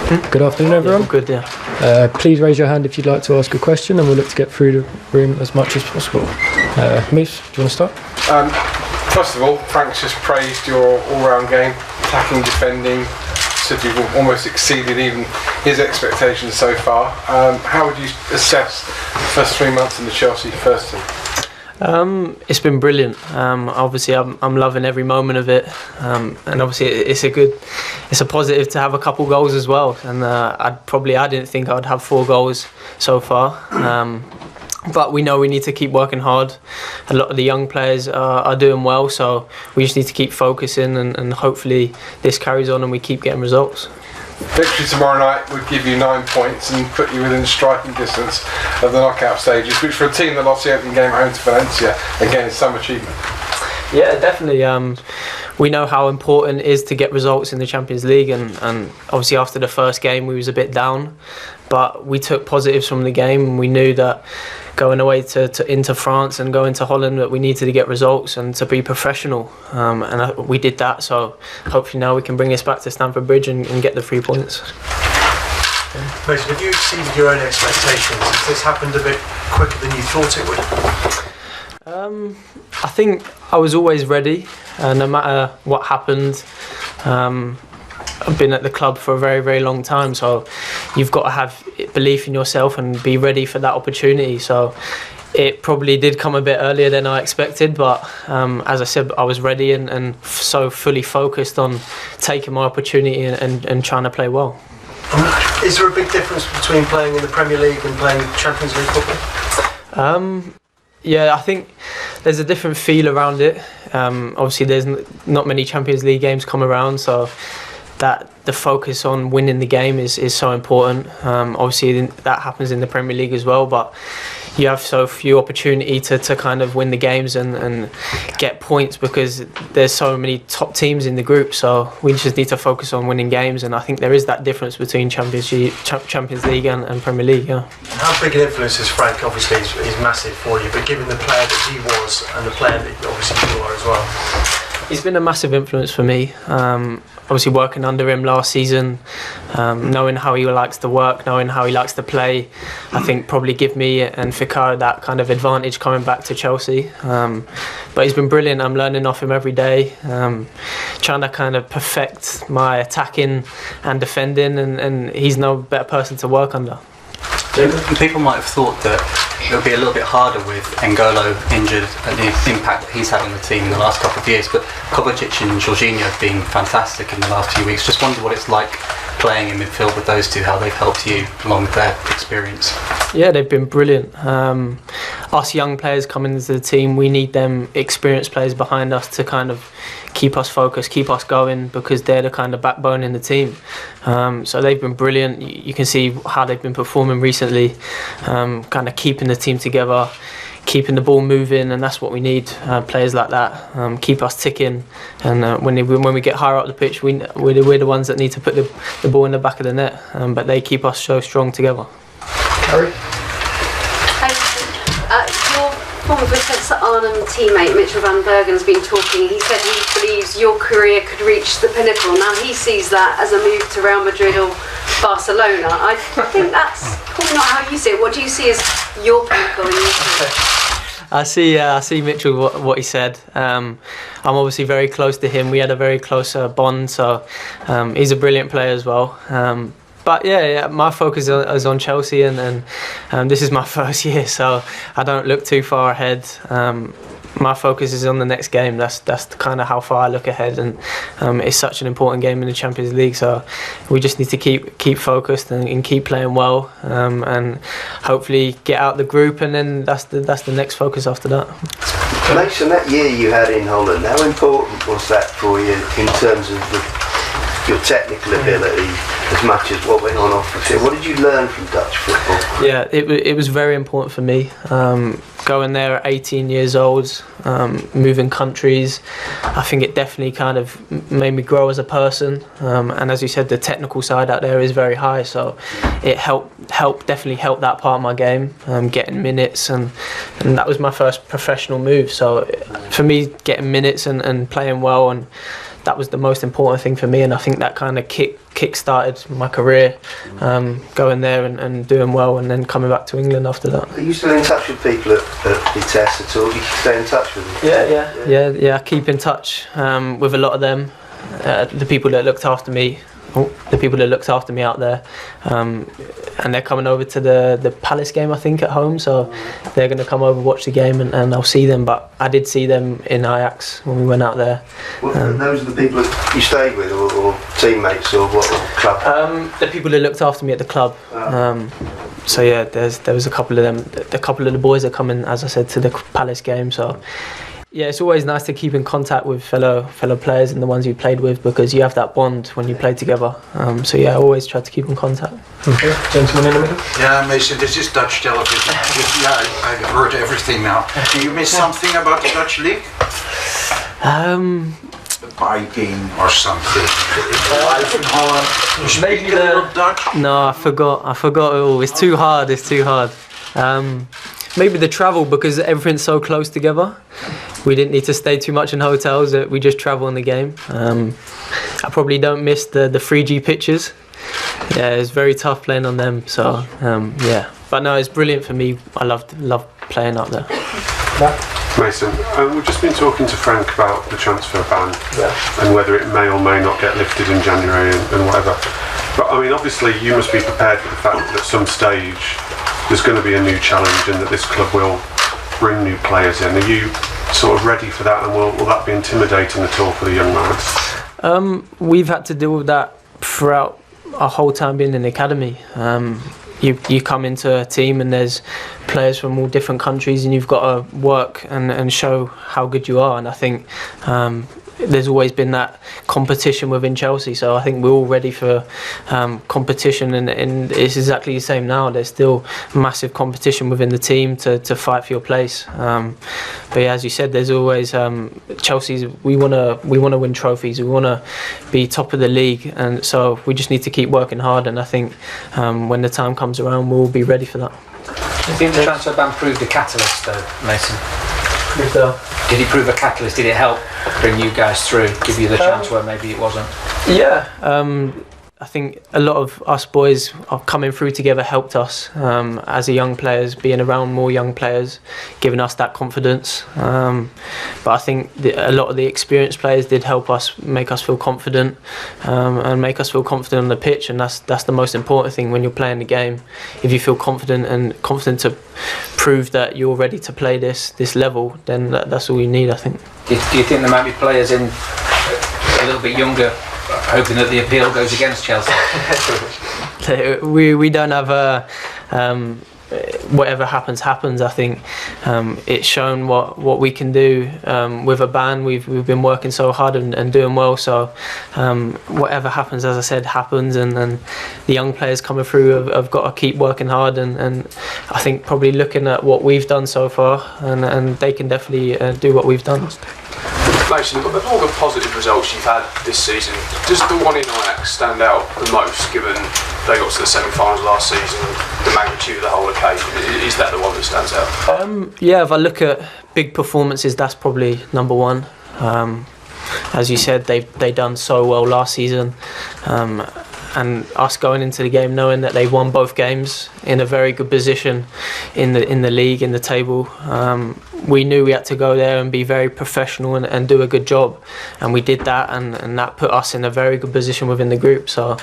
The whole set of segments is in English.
Good afternoon, everyone. Yeah, good, yeah. Please raise your hand if you'd like to ask a question, and we'll look to get through the room as much as possible. Mies, do you want to start? First of all, Frank's just praised your all-round game, attacking, defending. Said you've almost exceeded even his expectations so far. How would you assess the first 3 months in the Chelsea first team? It's been brilliant. Obviously, I'm loving every moment of it, and obviously it's a positive to have a couple goals as well. And I didn't think I'd have 4 goals so far. But we know we need to keep working hard. A lot of the young players are doing well, so we just need to keep focusing, and hopefully this carries on and we keep getting results. Victory tomorrow night would give you 9 points and put you within striking distance of the knockout stages, which for a team that lost the opening game at home to Valencia, again, is some achievement. Yeah, definitely. We know how important it is to get results in the Champions League, and obviously after the first game we was a bit down, but we took positives from the game, and we knew that going away into France and going to Holland that we needed to get results and to be professional, and we did that. So hopefully now we can bring this back to Stamford Bridge and get the 3 points. Mason, have you exceeded your own expectations? Has this happened a bit quicker than you thought it would? I think I was always ready, no matter what happened. I've been at the club for a very, very long time, so you've got to have belief in yourself and be ready for that opportunity. So it probably did come a bit earlier than I expected, but as I said, I was ready and so fully focused on taking my opportunity and trying to play well. Is there a big difference between playing in the Premier League and playing Champions League football? Yeah, I think there's a different feel around it. Obviously, there's not many Champions League games come around, so that the focus on winning the game is so important. Obviously, that happens in the Premier League as well, but you have so few opportunity to kind of win the games and get points because there's so many top teams in the group. So we just need to focus on winning games, and I think there is that difference between Champions League and Premier League. Yeah. How big an influence is Frank? Obviously, he's massive for you, but given the player that he was and the player that obviously you are as well, he's been a massive influence for me. Obviously working under him last season, knowing how he likes to work, knowing how he likes to play, I think probably give me and Fikayo that kind of advantage coming back to Chelsea. But he's been brilliant. I'm learning off him every day, trying to kind of perfect my attacking and defending, and he's no better person to work under. People might have thought that it would be a little bit harder with N'Golo injured and the impact that he's had on the team in the last couple of years, but Kovacic and Jorginho have been fantastic in the last few weeks. Just wonder what it's like playing in midfield with those two, how they've helped you along with their experience. Yeah, they've been brilliant. Us young players coming into the team, we need them experienced players behind us to kind of keep us focused, keep us going, because they're the kind of backbone in the team. So they've been brilliant. You can see how they've been performing recently, kind of keeping the team together, keeping the ball moving, and that's what we need, players like that, keep us ticking, and when we get higher up the pitch, we're the ones that need to put the ball in the back of the net, but they keep us so strong together. Harry? Your former Vitesse Arnhem teammate Mitchell van Bergen's been talking. He said he believes your career could reach the pinnacle. Now he sees that as a move to Real Madrid or Barcelona. I think that's probably not how you see it. What do you see as your pinnacle in your career? I see Mitchell, what he said. I'm obviously very close to him. We had a very close bond, so he's a brilliant player as well. But yeah, my focus is on Chelsea, and this is my first year, so I don't look too far ahead. My focus is on the next game. That's kind of how far I look ahead, and it's such an important game in the Champions League. So we just need to keep focused and keep playing well, and hopefully get out the group, and then that's the next focus after that. Mason, that year you had in Holland, how important was that for you in terms of your technical ability as much as what went on off the field? What did you learn from Dutch football? Yeah, it was very important for me. Going there at 18 years old, moving countries, I think it definitely kind of made me grow as a person. And as you said, the technical side out there is very high, so it definitely helped that part of my game, getting minutes, and that was my first professional move. So for me, getting minutes and playing well and that was the most important thing for me, and I think that kind of kick-started my career, going there and doing well, and then coming back to England after that. Are you still in touch with people at Vitesse at all? Do you stay in touch with them? Yeah. I keep in touch with a lot of them, the people that looked after me. The people that looked after me out there, and they're coming over to the Palace game, I think, at home, so they're going to come over, watch the game, and I'll see them. But I did see them in Ajax when we went out there. Well, those are the people that you stayed with, or teammates, or what club? The people that looked after me at the club. So yeah, there was a couple of them. A couple of the boys are coming, as I said, to the Palace game. So yeah, it's always nice to keep in contact with fellow players and the ones you played with, because you have that bond when you play together. So yeah, I always try to keep in contact. Okay, gentleman in the middle. Yeah, Mason, this is Dutch television. I've heard everything now. Do you miss something about the Dutch league? The pie game or something? Life in Holland. You speak a little Dutch? No, I forgot it all. It's too hard. Maybe the travel, because everything's so close together. We didn't need to stay too much in hotels. We just travel in the game. I probably don't miss the 3G pitches. Yeah, it's very tough playing on them. So yeah, but no, it's brilliant for me. I love playing up there. Mason, we've just been talking to Frank about the transfer ban and whether it may or may not get lifted in January and whatever. But I mean, obviously, you must be prepared for the fact that at some stage there's going to be a new challenge and that this club will bring new players in. Are you sort of ready for that, and will that be intimidating at all for the young lads? We've had to deal with that throughout our whole time being in the academy. You come into a team and there's players from all different countries, and you've got to work and show how good you are. And I think there's always been that competition within Chelsea, so I think we're all ready for competition, and it's exactly the same now. There's still massive competition within the team to fight for your place. But yeah, as you said, there's always Chelsea's. We want to win trophies. We want to be top of the league, and so we just need to keep working hard. And I think when the time comes around, we'll be ready for that. Do you think the transfer ban proved a catalyst, though, Mason? Did it prove a catalyst? Did it help bring you guys through, give you the chance where maybe it wasn't? Yeah, I think a lot of us boys are coming through together helped us as a young players, being around more young players, giving us that confidence. But I think a lot of the experienced players did help us, make us feel confident, and make us feel confident on the pitch, and that's the most important thing when you're playing the game. If you feel confident to prove that you're ready to play this level, then that's all you need, I think. Do you think there might be players in a little bit younger, hoping that the appeal goes against Chelsea? we don't have a whatever happens. I think it's shown what we can do with a ban. We've been working so hard and doing well. So whatever happens, as I said, happens. And the young players coming through have got to keep working hard. And I think probably looking at what we've done so far, and they can definitely do what we've done. Mason, of all the positive results you've had this season, does the one in Ajax stand out the most, given they got to the semi-finals last season, the magnitude of the whole occasion? Is that the one that stands out? Yeah, if I look at big performances, that's probably number one. As you said, they done so well last season, and us going into the game knowing that they've won both games in a very good position in the league, in the table. We knew we had to go there and be very professional and do a good job, and we did that, and that put us in a very good position within the group. So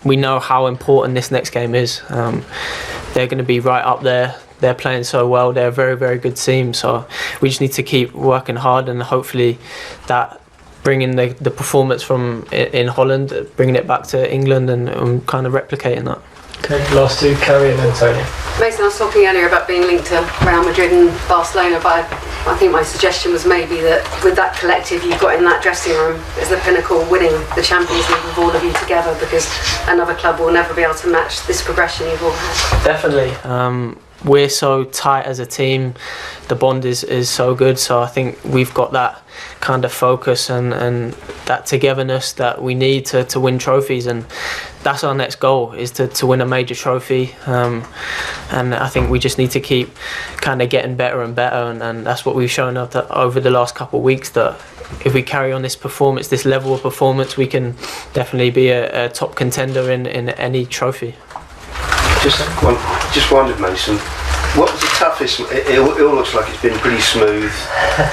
we know how important this next game is. They're going to be right up there. They're playing so well. They're a very, very good team. So we just need to keep working hard, and hopefully that bringing the performance from in Holland, bringing it back to England, and kind of replicating that. Okay, last two, Carrie and then Tony. Mason, I was talking earlier about being linked to Real Madrid and Barcelona, but I think my suggestion was maybe that with that collective you've got in that dressing room is the pinnacle, winning the Champions League with all of you together, because another club will never be able to match this progression you've all had. Definitely. we're so tight as a team, the bond is so good, so I think we've got that kind of focus and that togetherness that we need to win trophies, and that's our next goal, is to win a major trophy, and I think we just need to keep kind of getting better and better, and that's what we've shown over the last couple of weeks, that if we carry on this performance, this level of performance, we can definitely be a top contender in any trophy. Just wondered, Mason, what was the toughest? It all looks like it's been pretty smooth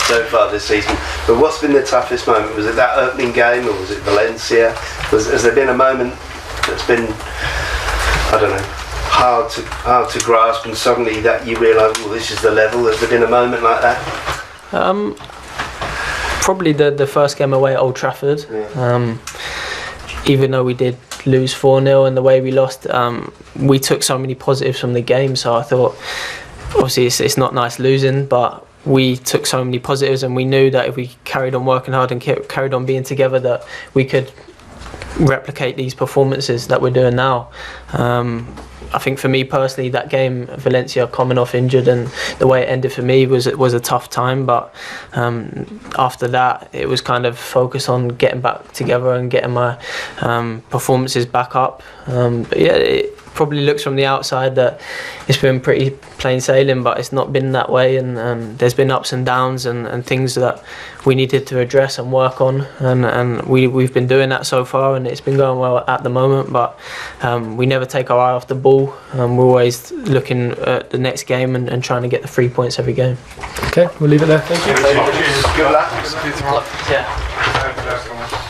so far this season, but what's been the toughest moment? Was it that opening game, or was it Valencia? Has there been a moment that's been, I don't know, hard to grasp, and suddenly that you realise, well, this is the level? Has there been a moment like that? Probably the first game away at Old Trafford. Yeah. Even though we did lose 4-0 and the way we lost, we took so many positives from the game, so I thought, obviously it's not nice losing, but we took so many positives, and we knew that if we carried on working hard and carried on being together, that we could replicate these performances that we're doing now. I think for me personally, that game, Valencia, coming off injured, and the way it ended for me was a tough time, but after that it was kind of focus on getting back together and getting my performances back up. But yeah, it probably looks from the outside that it's been pretty plain sailing, but it's not been that way, and there's been ups and downs and things that we needed to address and work on, and we've been doing that so far, and it's been going well at the moment, but we never take our eye off the ball. We're always looking at the next game and trying to get the 3 points every game. Okay, we'll leave it there. Thank you. Good luck. Yeah.